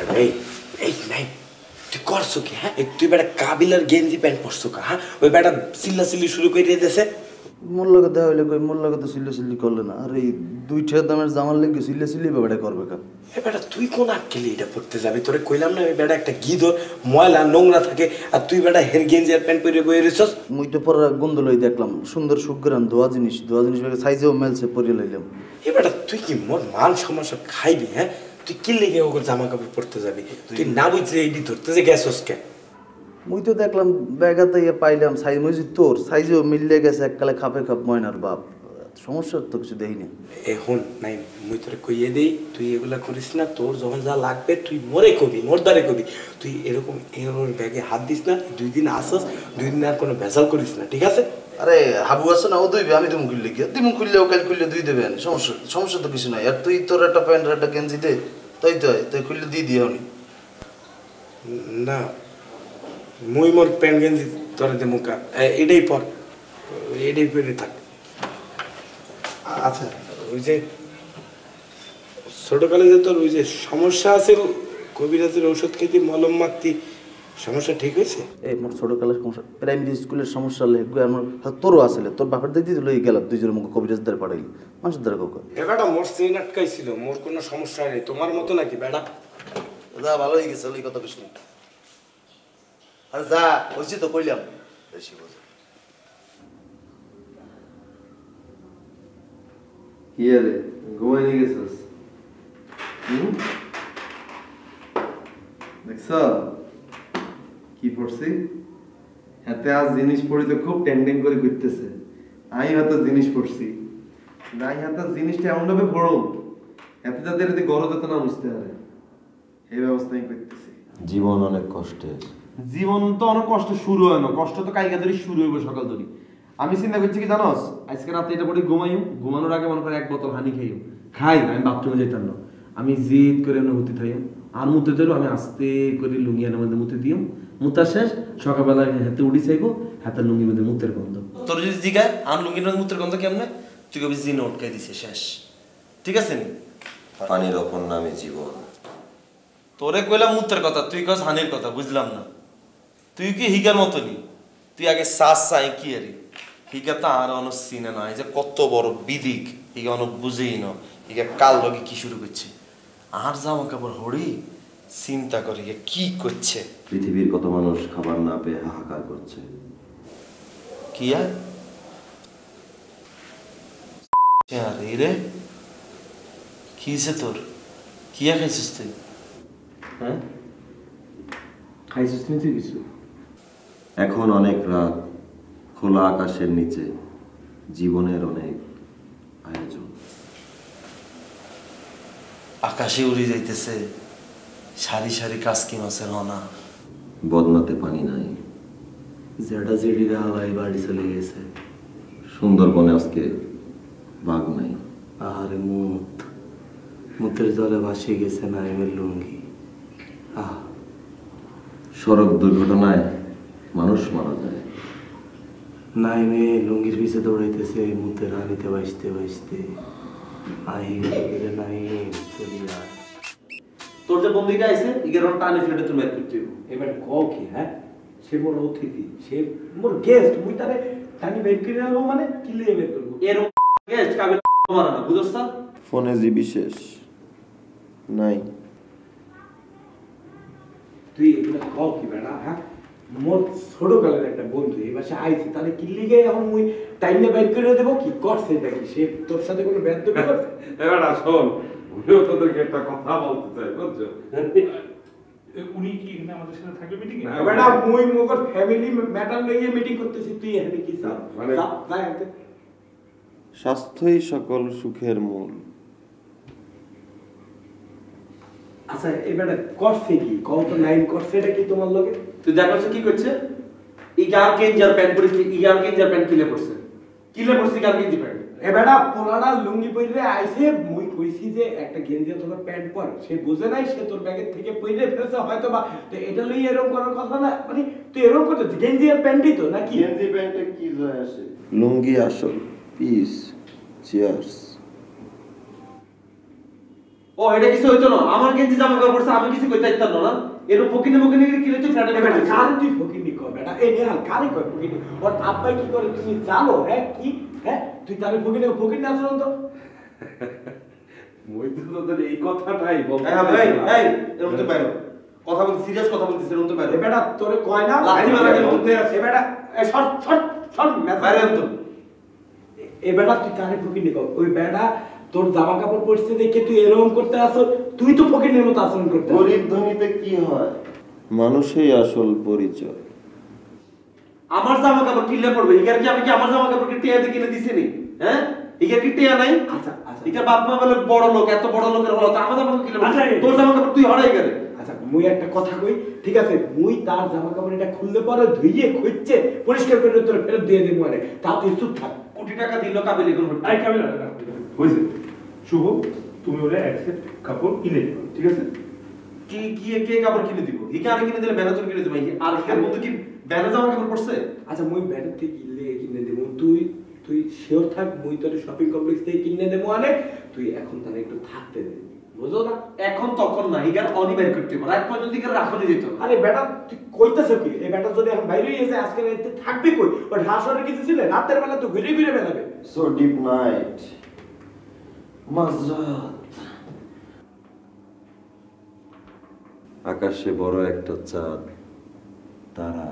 বেটা এই নাই তুই করছো কি হ্যাঁ তুই বেটা কাবিলার গেঞ্জি প্যান্ট পরছো কা হ্যাঁ ওই বেটা চিল্লাচিল্লি শুরু করে দিয়েছে মোর লগে দেওয়া হইলে কই মোর লগে তো চিল্লি করলে না আর এই 2 দামের জামার লেগে চিল্লি ব্যাপারটা করবে কেন বেটা তুই কোন আক্কেলে এটা পড়তে যাবি তোরে কইলাম না ওই বেটা একটা গিদর ময়লা নোংরা থাকে আর তুই বেটা হের গেঞ্জি আর প্যান্ট পরে বইয়ে রইছস মুই তো পরে গন্ধ লই দেখলাম সুন্দর সুগ্রান ধোয়া জিনিস সাইজেও মেলছে পরিয়ে লইলাম এ বেটা তুই কি মোর মান সমস্যা খাইবি হ্যাঁ তুই কি লেগে ওর জামা কাপড় পরতে যাবি তুই না বুঝলে এইটি ধরতে যে গেছস কে মুই তো দেখলাম ব্যাগাতে পাইলাম সাইজ মুই তোর সাইজেও মিললে গেছে এককালে খাপে খাপ ময়নার বাপ সমস্যা তো কিছু দেখিনি এখন নাই মুই তোরে কইয়ে দেই তুই এগুলা করিস না তোর যখন যা লাগবে তুই মোরে কবি মোর দ্বারে কবি তুই এরকম এর ব্যাগে হাত দিস না 2 দিন আসস 2 দিন আর কোনো ভেজাল করিস না ঠিক আছে আরে হাবু আছে না ও দইবে আমি তুমি খুললে গিয়ে তুমি খুললেও কাল খুললে দুই দেবেন সমস্যা তো কিছু নাই আর তুই তোর একটা প্যান্ট একটা গেঞ্জি দে তুই খুললে দিয়ে দিও নি না মুই মোর প্যান্ট গেঞ্জি তোরে দে মুকা এটাই পর এটাই পরে থাক আচ্ছা ওই যে ছোটকালে যে তোর ওই যে সমস্যা আছে কবিরাজের ঔষধ খেতে মলম মাখতি সমস্যা ঠিক হয়েছে এই মোর ছোটকালের সমস্যা প্রাইমারি স্কুলের সমস্যা লেগে আমার তোরও আসলে তোর বাপের দিদি লই গেলাম দুই জনের মুখে কবিরাজ দ্বারা পাঠাইলি মানুষের দ্বারা কাউকে বেটা মোর চেন আটকাইছিল মোর কোনো সমস্যা নেই তোমার মতো নাকি বেটা যা ভালো হয়ে গেছে ওই কথা বেশি আর যা হয়েছি তো কইলাম বেশি বোঝা কি রে ঘুমাই নিয়ে গেছিস দেখছ কি পড়ছি হাতে আজ জিনিস পড়ি তো খুব টেন্ডিং করে করতেছে আমি হাতে জিনিস পড়ছি নাই হাতে জিনিসটা এমন ভাবে পড়ো এত যাদের যদি গরজ হতো না বুঝতে পারে এই ব্যবস্থাই করতেছি জীবন অনেক কষ্টের জীবন তো অনেক কষ্ট শুরু হয় না কষ্ট তো কালকে ধরে শুরু হইব সকাল ধরে আমি চিন্তা করছি কি জানোস আজকে রাতে এটা পরে ঘুমানোর আগে মনে করে 1 বোতল হানি খাই আমি বাথরুমে যেতাম না আমি জিদ করে অনুভূতি থাই আর মুতে ধরো আমি আস্তে করে লুঙ্গিয়ার মধ্যে মুতে দিও মুতা শেষ সকালবেলা হাতে উড়ি চাইবো হাতে লুঙ্গির মধ্যে মুতের গন্ধ তোর যদি জিগায় আর লুঙ্গির মধ্যে মুতের গন্ধ কেমনে তুই কবি জিন উটকাই দিছে শেষ ঠিক আছে নি পানির অপর নামে জীবন তোরে কইলাম মুতের কথা তুই কস হানির কথা বুঝলাম না তুই কি হিগার মতনই তুই আগে শ্বাস চাই কি আরে হিগা তো আর অন সিনে না এই যে কত বড় বিদিক হিগা অন বুঝেই না হিগা কাল লগে কি শুরু করছে আর জামা কাপড় হড়ি চিন্তা করে কি করছে পৃথিবীর কত মানুষ খাবার না পেয়ে হাহাকার করছে কি আর আরে রে কি হয়েছে তোর কি আর খাইছিস তুই হ্যাঁ খাইছিস তুই কিছু এখন অনেক রাত খোলা আকাশের নিচে জীবনের অনেক আয়োজন আকাশে উড়ে যাইতেছে সারি সারি কাসকি মাছের হনা বদনাতে পানি নাই জেডা জেডিরা হালাই বাড়ি চলে গেছে সুন্দরবনে আজকে বাঘ নাই আরে মুতের জলে ভাসিয়ে গেছে নাইমের লুঙ্গি সড়ক দুর্ঘটনায় মানুষ মারা যায় নাইমে লুঙ্গির পিছে দৌড়াইতেছে মুতের হানিতে বাঁচতে তোর যে বন্দিকা আছে ইগের টানি ফেটে তুমি বের করতে এবার কও কি হ্যাঁ সে মোর অতিথি সে মোর গেস্ট মুই তারে টানি বের করে আনবো মানে কি লিয়ে বের করবো এরকম গেস্ট কাবে মারা না বুঝছস না ফোনে জি বিশেষ নাই তুই এগুলো কও কি বেড়া হ্যাঁ মোর ছোটকালের একটা বন্ধু এই বাসে আইছি তাহলে কি লিগে এখন মুই টাইমে বের করে দেবো কি করছে দেখি সে তোর সাথে কোনো ব্যর্থ করছে এবার শোন উনিও তোদেরকে একটা কথা বলতে চাই বুঝছো উনি কি এখানে আমাদের সাথে থাকবে মিটিং এ বেটা মুই মোর ফ্যামিলি ম্যাটার লইয়ে মিটিং করতেছি তুই এখানে কি চাস মানে স্বাস্থ্যই সকল সুখের মূল আচ্ছা এবারে করছে কি কও তো নাইন করছে এটা কি তোমার লগে তুই দেখছ কি করছে ইগার কেঞ্জার প্যান্ট পরিছে ইগার কেঞ্জার প্যান্ট কিলে পড়ছে ইগার কেঞ্জি প্যান্ট এবারে পোলাটা লুঙ্গি পইরে আইছে মুই কইছি যে একটা গেঞ্জি অথবা প্যান্ট পর সে বুঝে নাই সে তোর ব্যাগের থেকে পইরে ফেলছে হয়তো বা তো এটা লই এরকম করার কথা না মানে তুই এরকম করতেছিস গেঞ্জি আর প্যান্টই তো নাকি গেঞ্জি প্যান্টে কি যায় আসে লুঙ্গি আসল পিস চিয়ার্স ও এটা কিছু হইতো না, আমার গেঞ্জি জামা কাপড় পরছে আমি কিছু কইতে চাইতাম না। এরকম ফকিনে ফকিনে কিলে তুই ফ্ল্যাটে বেটা কার তুই ফকিনি কর বেটা, এই নেহাল কারে কয় ফকিনি? ওর আব্বাই কি করে তুমি জানো? হ্যাঁ কি হ্যাঁ তুই তারে ফকিনি ফকিনি আসল তো? মই তো তোদের এই কথাটাই বলতে এই এই এরকম তো বাইরে কথা বলতে সিরিয়াস কথা বলতেছিস, এরকম তো বাইরে এ বেটা তোরে কয় না লাথি মারা গেল। এ বেটা এই শট শট শট বাইরে তো এ বেটা তুই কারে ফকিনি কর? ওই বেটা তোর জামা কাপড় পরছে দেখে তুই এরকম করতে আসল, তুই তো ফকিনের মতো আচরণ করতে আসল। গরিব ধনীতে কি হয়, মানুষই আসল পরিচয়। আমার জামা কাপড় কিনলে পড়বে ইগার কি? আমি কি আমার জামা কাপড় কি টিয়া দিয়ে কিনে দিছি নি? হ্যাঁ ইগার কি টিয়া নাই? আচ্ছা আচ্ছা ইগার বাপ মা বলে বড় লোক, এত বড় লোকের হলো তো আমার জামা কাপড় কিনলে পড়বে। আচ্ছা, তোর জামা কাপড় তুই হরাই গেলে। আচ্ছা মুই একটা কথা কই, ঠিক আছে মুই তার জামা কাপড় এটা খুললে পরে ধুইয়ে খুঁজছে পরিষ্কার করে তোর ফেরত দিয়ে দিব মানে, তা তুই চুপ থাক। কোটি টাকা দিল কাবিলি কোন আই কাবিলা হয়েছে শুভ, তুমি ওরে অ্যাকসেপ্ট কাপড় কিনে দিও, ঠিক আছে? কি গিয়ে কে কাপড় কিনে দিব? হিকে আরে কিনে দিলে বেনাতন কিনে দিব। আর হিকার মধ্যে কি বেনা জামা কাপড় পরছে? আচ্ছা মুই ব্যাটার থেকে কিনে দেব, তুই তুই শিওর থাক মুই তোর শপিং কমপ্লেক্স থেকে কিনে দেবো মানে, তুই এখন তাহলে একটু থাকতে দে, বুঝো না? এখন তখন না, হিকার অনিবার করতে পারে। রাত পর্যন্ত হিকার রাখনি যেত। আরে বেটা তুই কইতেছ কি? এই বেটা যদি এখন বাইরে এসে আজকে রাতে থাকবে কই? ওর হাসরে কিছু ছিল রাতের বেলা তো ঘুরে ঘুরে বেড়াবে। সো ডিপ নাইট, মাঝরাত, আকাশে বড় একটা চাঁদ, তারা,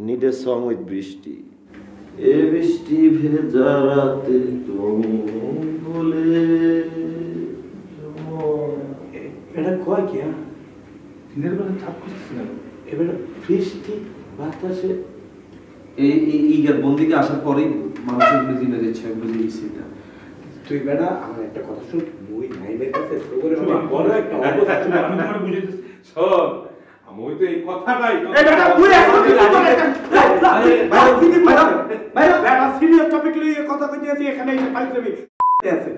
নিডে সং উইথ বৃষ্টি। এ বৃষ্টি ভেজা রাতে তুমি নেই বলে এটা কয় কি? হ্যাঁ দিনের বেলা চাপ করতেছি না, এবার বৃষ্টি বাতাসে এই ইগার বন্দিকে আসার পরেই মানুষের গুলো জিনে দিচ্ছে, বুঝে গেছি এটা। তুই বেটা আমার একটা কথা শুন, মুই নাইমের কাছে তোরে অনেক বড় একটা অবস্থা শুভ, আমি তোমার বুঝাইতেছি। শোন, আমি তো এই কথাটাই তো- এই বেটা তুই এখন কি বেটা সিরিয়াস টপিক লইয়ে কথা কইতে আছি, এখানে এসে ফাইজলামি আছে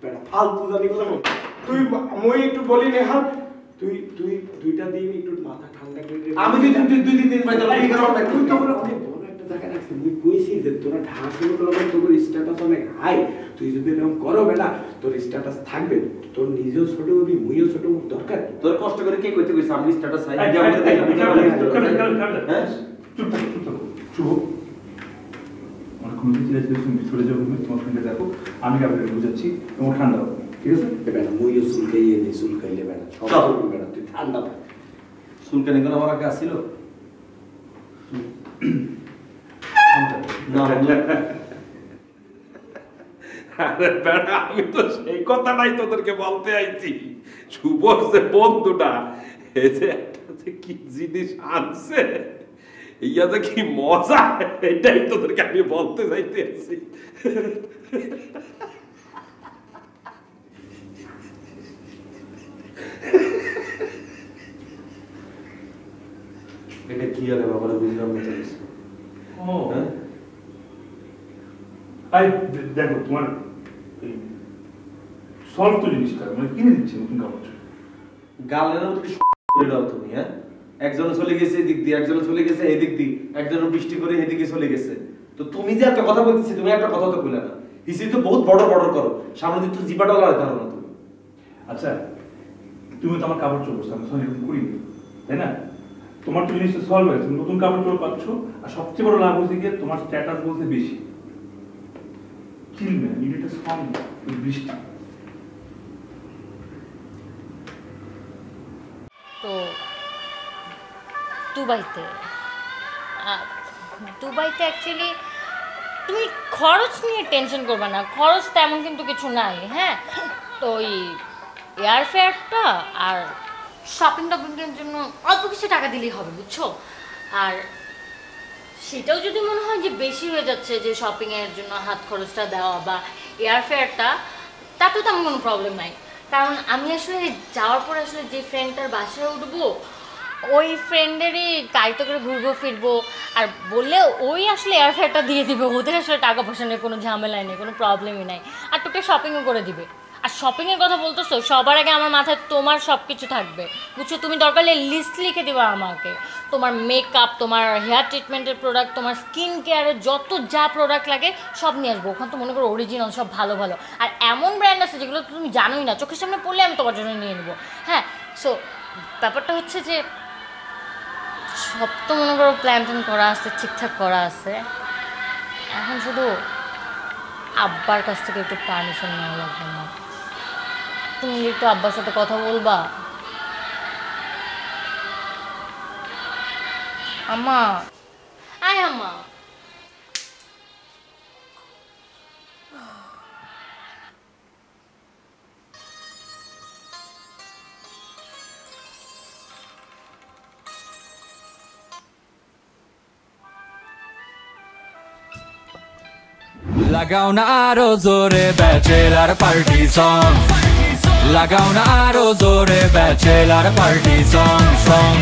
বেটা ফালতু জানি কথা বল। তুই মই একটু বলি নেহাল, তুই তুই দুইটা দিন একটু মাথা ঠান্ডা করে দে। আমি যদি দুই দিন তিন পাই তাহলে হিকার অনেক তুই তো বলে অনেক বড় একটা জায়গা রাখছিস, মুই কইছি যে তোরা ঢাকা শুরু করলে তোর স্ট্যাটাস অনেক হাই, তুই যদি এরকম করো বেটা তোর স্ট্যাটাস থাকবে, তোর নিজেও ছোট হবি মুইও ছোট হব, দরকার কি? তোর কষ্ট করে কে কইতে কইছে আমি স্ট্যাটাস হাই এই, দিই আমাদের এই, আমি কাবিলা, কাবিলা, হ্যাঁ কাবিলা, চুপ থাকো, চুপ থাকো। শুভ, আমার কোনো কিছু আছে, তুমি চলে যাও রুমে, তোমার ফ্রেন্ডে দেখো, আমি কাবিলাকে বুঝাচ্ছি, তোমার ঠান্ডা হবে, ঠিক আছে? এ বেটা মুইও চুলকাইয়ে নি, চুলকাইলে বেটা সব চল। করবি বেটা, তুই ঠান্ডা থাক। সুলকানি কোন আমার আগে আসিল না আরে বেটা, আমি তো সেই কথাটাই তোদেরকে বলতে আইছি। শুভর যে বন্ধুটা, এই যে একটা যে কি জিনিস আনছে, ইয়া যে কি মজা, এটাই তোদেরকে আমি বলতে চাইতে আছি। এটা কি আরে বাবারে বুঝলাম না তো। ও, হ্যাঁ আই দেখো তোমার সলভ তো জিনিসটা মানে কিনে দিচ্ছি নতুন কাপড়। গালের মতো কি করে দাও তুমি? হ্যাঁ একজন চলে গেছে এদিক দিয়ে, একজন চলে গেছে এদিক দিয়ে, একজন বৃষ্টি করে এদিকে চলে গেছে। তো তুমি যে এত কথা বলতেছি, তুমি একটা কথা তো কইলা না। হিসি তো বহুত বড় বড় করো, সামনে দিকে তো জিবাটা লাগাতে পারো না তুমি। আচ্ছা, তুমি তো আমার কাপড় চোপড় আমি সঙ্গে করি, তাই না? তোমার তো জিনিসটা সলভ হয়েছে, তুমি নতুন কাপড় চোপড় পাচ্ছ, আর সবচেয়ে বড় লাভ হয়েছে গিয়ে তোমার স্ট্যাটাস বলতে বেশি চিলবে, নিড একটা সং বৃষ্টি। তো দুবাইতে দুবাইতে অ্যাকচুয়ালি তুমি খরচ নিয়ে টেনশন করবে না, খরচ তেমন কিন্তু কিছু নাই। হ্যাঁ, তো ওই এয়ারফেয়ারটা আর শপিং টপিংয়ের জন্য অল্প কিছু টাকা দিলেই হবে, বুঝছো? আর সেটাও যদি মনে হয় যে বেশি হয়ে যাচ্ছে, যে শপিংয়ের জন্য হাত খরচটা দেওয়া বা এয়ারফেয়ারটা, তাতেও তো আমার কোনো প্রবলেম নাই। কারণ আমি আসলে যাওয়ার পর আসলে যে ফ্রেন্ডটার বাসায় উঠবো, ওই ফ্রেন্ডেরই গাড়িতে করে ঘুরবো ফিরবো, আর বললে ওই আসলে এয়ারফেয়ারটা দিয়ে দিবে। ওদের আসলে টাকা পয়সা নেই, কোনো ঝামেলাই নেই, কোনো প্রবলেমই নাই, আর টুকটাক শপিংও করে দিবে। আর শপিং এর কথা বলতেছো, সবার আগে আমার মাথায় তোমার সব কিছু থাকবে, বুঝছো? তুমি দরকার হলে লিস্ট লিখে দিবা আমাকে, তোমার মেকআপ, তোমার হেয়ার ট্রিটমেন্টের প্রোডাক্ট, তোমার স্কিন কেয়ারের যত যা প্রোডাক্ট লাগে সব নিয়ে আসবো। ওখানে তো মনে করো অরিজিনাল সব ভালো ভালো, আর এমন ব্র্যান্ড আছে যেগুলো তুমি জানোই না, চোখের সামনে পড়লে আমি তোমার জন্য নিয়ে নেবো। হ্যাঁ, সো ব্যাপারটা হচ্ছে যে সব তো মনে করো প্ল্যান ট্যান করা আছে, ঠিকঠাক করা আছে, এখন শুধু আব্বার কাছ থেকে একটু পারমিশন নেওয়া লাগবে না। তুমি একটু আব্বার সাথে কথা বলবা? আম্মা, আয় আম্মা। লাগাও না আরো জোরে ব্যাচেলার পার্টি সং, লাগাও না আরো জোরে ব্যাচেলার পার্টি সং।